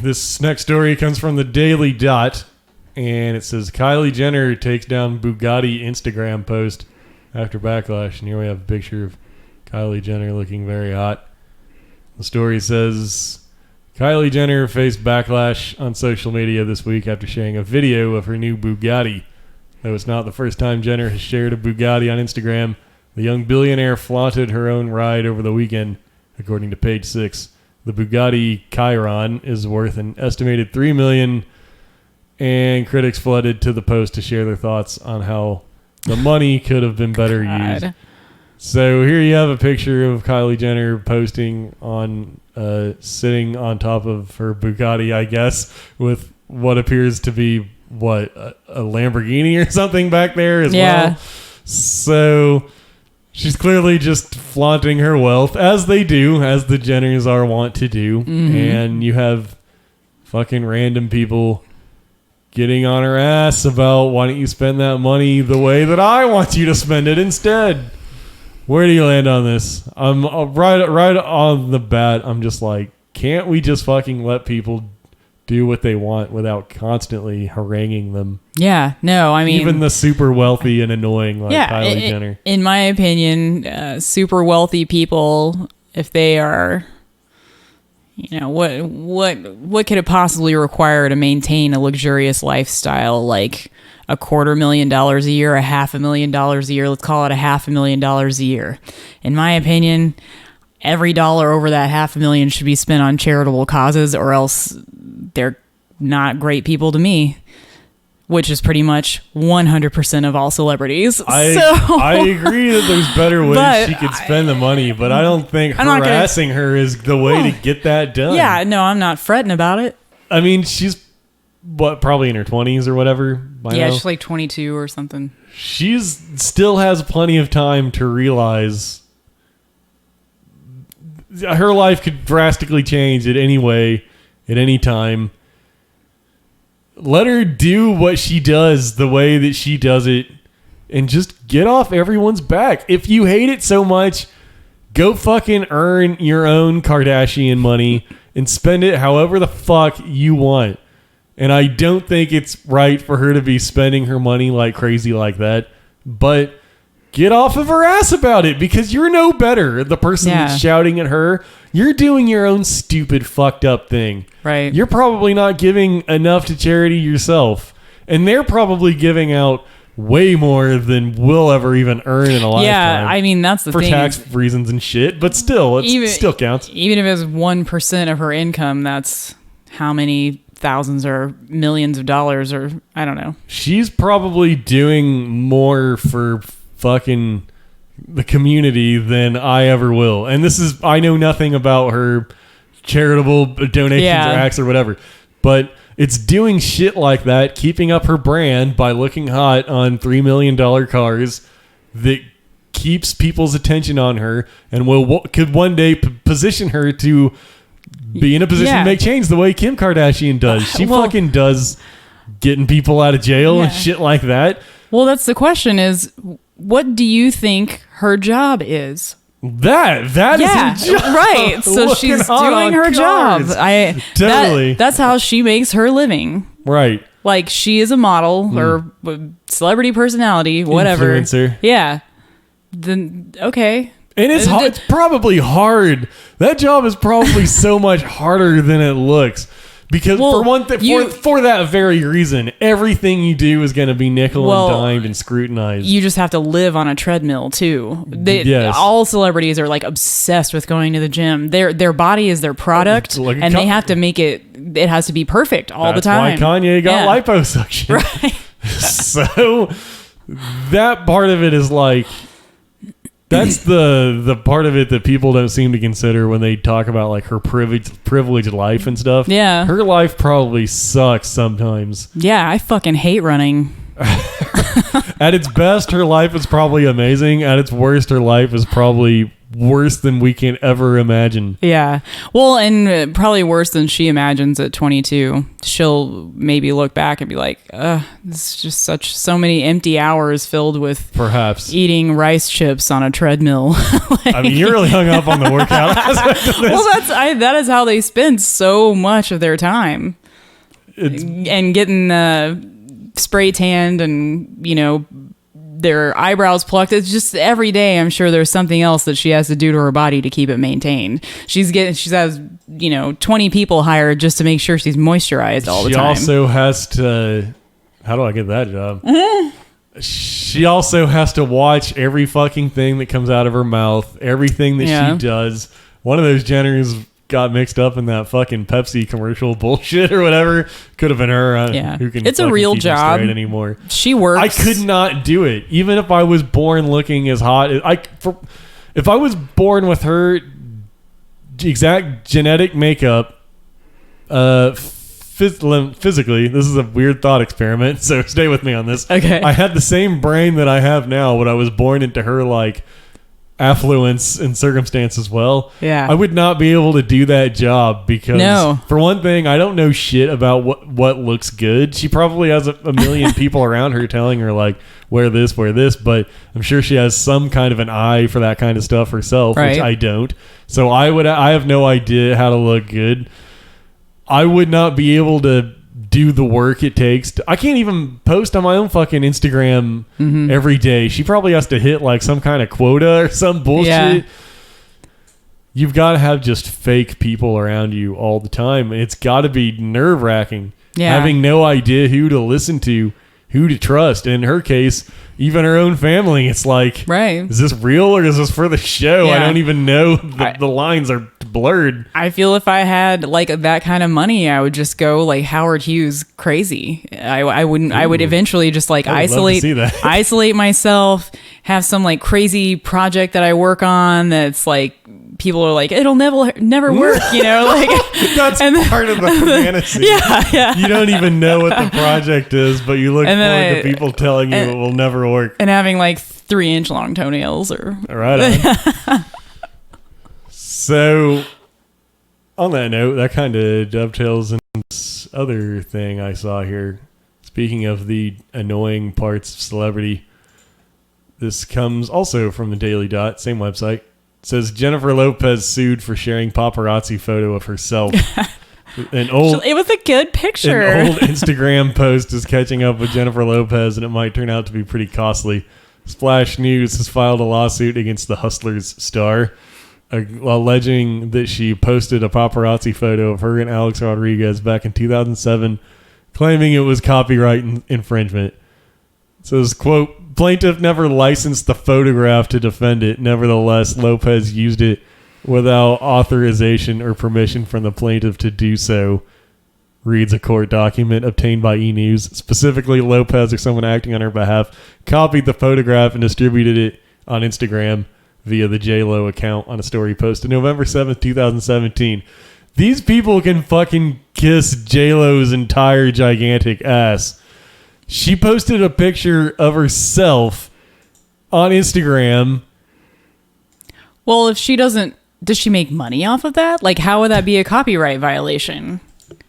This next story comes from the Daily Dot, and it says Kylie Jenner takes down Bugatti Instagram post after backlash. And here we have a picture of Kylie Jenner looking very hot. The story says Kylie Jenner faced backlash on social media this week after sharing a video of her new Bugatti. Though it's not the first time Jenner has shared a Bugatti on Instagram, the young billionaire flaunted her own ride over the weekend, according to Page 6. The Bugatti Chiron is worth an estimated $3 million, and critics flooded to the post to share their thoughts on how the money could have been better used. So here you have a picture of Kylie Jenner posting on sitting on top of her Bugatti, I guess, with what appears to be a Lamborghini or something back there as well. So she's clearly just flaunting her wealth, as they do, as the Jenners are wont to do. Mm-hmm. And you have fucking random people getting on her ass about, why don't you spend that money the way that I want you to spend it instead? Where do you land on this? I'm right on the bat. I'm just like, can't we just fucking let people do what they want without constantly haranguing them? Yeah, no, I mean, even the super wealthy and annoying Kylie Jenner. In my opinion, super wealthy people, if they are, what could it possibly require to maintain a luxurious lifestyle, like $250,000 a year, $500,000 a year? Let's call it $500,000 a year. In my opinion, every dollar over that $500,000 should be spent on charitable causes, or else they're not great people to me, which is pretty much 100% of all celebrities. I agree that there's better ways she could spend the money, but I don't think harassing her is the way to get that done. Yeah, no, I'm not fretting about it. I mean, she's probably in her 20s or whatever by now. She's like 22 or something. She's still has plenty of time to realize her life could drastically change at any time. Let her do what she does the way that she does it, and just get off everyone's back. If you hate it so much, go fucking earn your own Kardashian money and spend it however the fuck you want. And I don't think it's right for her to be spending her money like crazy like that. But get off of her ass about it, because you're no better. The person that's shouting at her, you're doing your own stupid fucked up thing. Right. You're probably not giving enough to charity yourself. And they're probably giving out way more than we'll ever even earn in a lifetime. Yeah, I mean, that's the thing. For tax reasons and shit. But still, it still counts. Even if it's 1% of her income, that's how many thousands or millions of dollars, or I don't know. She's probably doing more for fucking the community than I ever will. And I know nothing about her charitable donations or acts or whatever, but it's doing shit like that, keeping up her brand by looking hot on $3 million cars, that keeps people's attention on her and could one day position her to be in a position to make change the way Kim Kardashian does. She fucking does getting people out of jail and shit like that. Well, that's the question is, what do you think her job is? That is her job. Right. So she's doing her job. Totally. That's how she makes her living. Right. Like, she is a model or celebrity personality, whatever. Influencer. Yeah. Then, okay. And it's probably hard. That job is probably so much harder than it looks. Because for one thing, for that very reason, everything you do is going to be nickel and dimed and scrutinized. You just have to live on a treadmill too. All celebrities are like obsessed with going to the gym. Their body is their product, and they have to make it. It has to be perfect all the time. That's why Kanye got liposuction. Right. So that part of it is like. That's the part of it that people don't seem to consider when they talk about like her privileged life and stuff. Yeah. Her life probably sucks sometimes. Yeah, I fucking hate running. At its best, her life is probably amazing. At its worst, her life is probably worse than we can ever imagine. Yeah. Well, and probably worse than she imagines at 22. She'll maybe look back and be like, this is just so many empty hours filled with perhaps eating rice chips on a treadmill. I mean, you're really hung up on the workout aspect of this. Well, that is how they spend so much of their time. And getting spray tanned and, their eyebrows plucked. It's just every day. I'm sure there's something else that she has to do to her body to keep it maintained. She has 20 people hired just to make sure she's moisturized all the time. She also has to. How do I get that job? She also has to watch every fucking thing that comes out of her mouth, everything that she does. One of those Jenners got mixed up in that fucking Pepsi commercial bullshit or whatever. Could have been her. Who can it's a real job anymore. She works. I could not do it, even if I was born looking as hot. If I was born with her exact genetic makeup, physically, this is a weird thought experiment, so stay with me on this. Okay. I had the same brain that I have now when I was born into her affluence and circumstance as well. Yeah. I would not be able to do that job because for one thing, I don't know shit about what looks good. She probably has a million people around her telling her wear this, but I'm sure she has some kind of an eye for that kind of stuff herself, right. Which I don't. So I have no idea how to look good. I would not be able to do the work it takes. I can't even post on my own fucking Instagram every day. She probably has to hit some kind of quota or some bullshit. Yeah. You've got to have just fake people around you all the time. It's got to be nerve-wracking. Yeah. Having no idea who to listen to, who to trust. In her case, even her own family, it's right. Is this real or is this for the show? Yeah. I don't even know. The lines are blurred. I feel if I had that kind of money, I would just go Howard Hughes crazy. I wouldn't. Ooh. I would eventually just isolate myself, have some crazy project that I work on that's people are it'll never work, That's part of the fantasy. Yeah. You don't even know what the project is, but you look forward to people telling you it will never work. And having 3-inch long toenails or right on. So, on that note, that kind of dovetails into this other thing I saw here. Speaking of the annoying parts of celebrity, this comes also from the Daily Dot, same website. It says Jennifer Lopez sued for sharing paparazzi photo of herself. It was a good picture. An old Instagram post is catching up with Jennifer Lopez, and it might turn out to be pretty costly. Splash News has filed a lawsuit against the Hustlers star, alleging that she posted a paparazzi photo of her and Alex Rodriguez back in 2007, claiming it was copyright infringement. It says, quote, plaintiff never licensed the photograph to defend it. Nevertheless, Lopez used it without authorization or permission from the plaintiff to do so, reads a court document obtained by E! News. Specifically, Lopez or someone acting on her behalf copied the photograph and distributed it on Instagram via the J-Lo account on a story posted November 7th, 2017. These people can fucking kiss J-Lo's entire gigantic ass. She posted a picture of herself on Instagram. Well, if she doesn't, does she make money off of that? How would that be a copyright violation?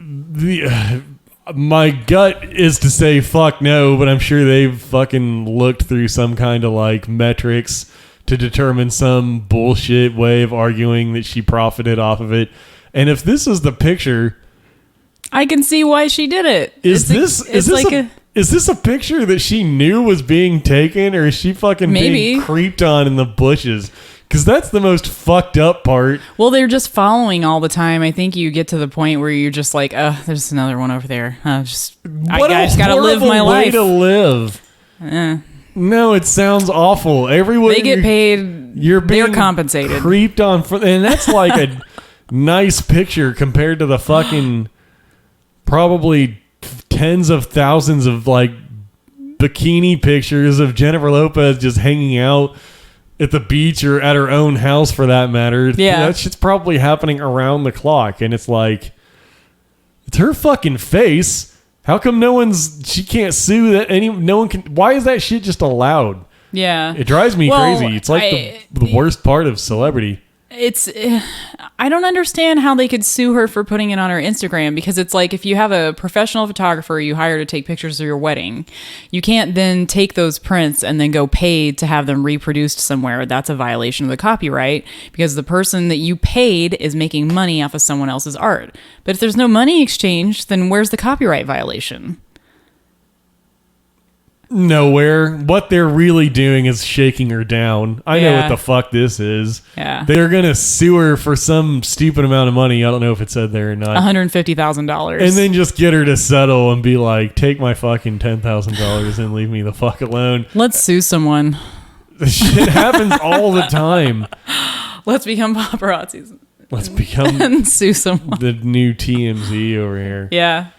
My gut is to say fuck no, but I'm sure they've fucking looked through some kind of metrics to determine some bullshit way of arguing that she profited off of it. And if this is the picture, I can see why she did it. Is this a picture that she knew was being taken, or is she fucking being creeped on in the bushes? Because that's the most fucked up part. Well, they're just following all the time. I think you get to the point where you're just there's another one over there. I just gotta live my life. Way to live. No, it sounds awful. Everyone they get paid. They're compensated. Creeped on, and that's a nice picture compared to the fucking probably tens of thousands of bikini pictures of Jennifer Lopez just hanging out at the beach or at her own house, for that matter. Yeah, that shit's probably happening around the clock, and it's it's her fucking face. How come she can't sue that no one can? Why is that shit just allowed? Yeah. It drives me Well, crazy. It's like the worst part of celebrity. It's I don't understand how they could sue her for putting it on her Instagram, because it's like, if you have a professional photographer you hire to take pictures of your wedding, you can't then take those prints and then go paid to have them reproduced somewhere. That's a violation of the copyright, because the person that you paid is making money off of someone else's art. But if there's no money exchange, then where's the copyright violation? Nowhere. What they're really doing is shaking her down. I know what the fuck this is. Yeah. They're gonna sue her for some stupid amount of money. I don't know if it said there or not. $150,000. And then just get her to settle and be like, take my fucking $10,000 and leave me the fuck alone. Let's sue someone. This shit happens all the time. Let's become paparazzis Let's become and sue someone. the new TMZ over here. Yeah.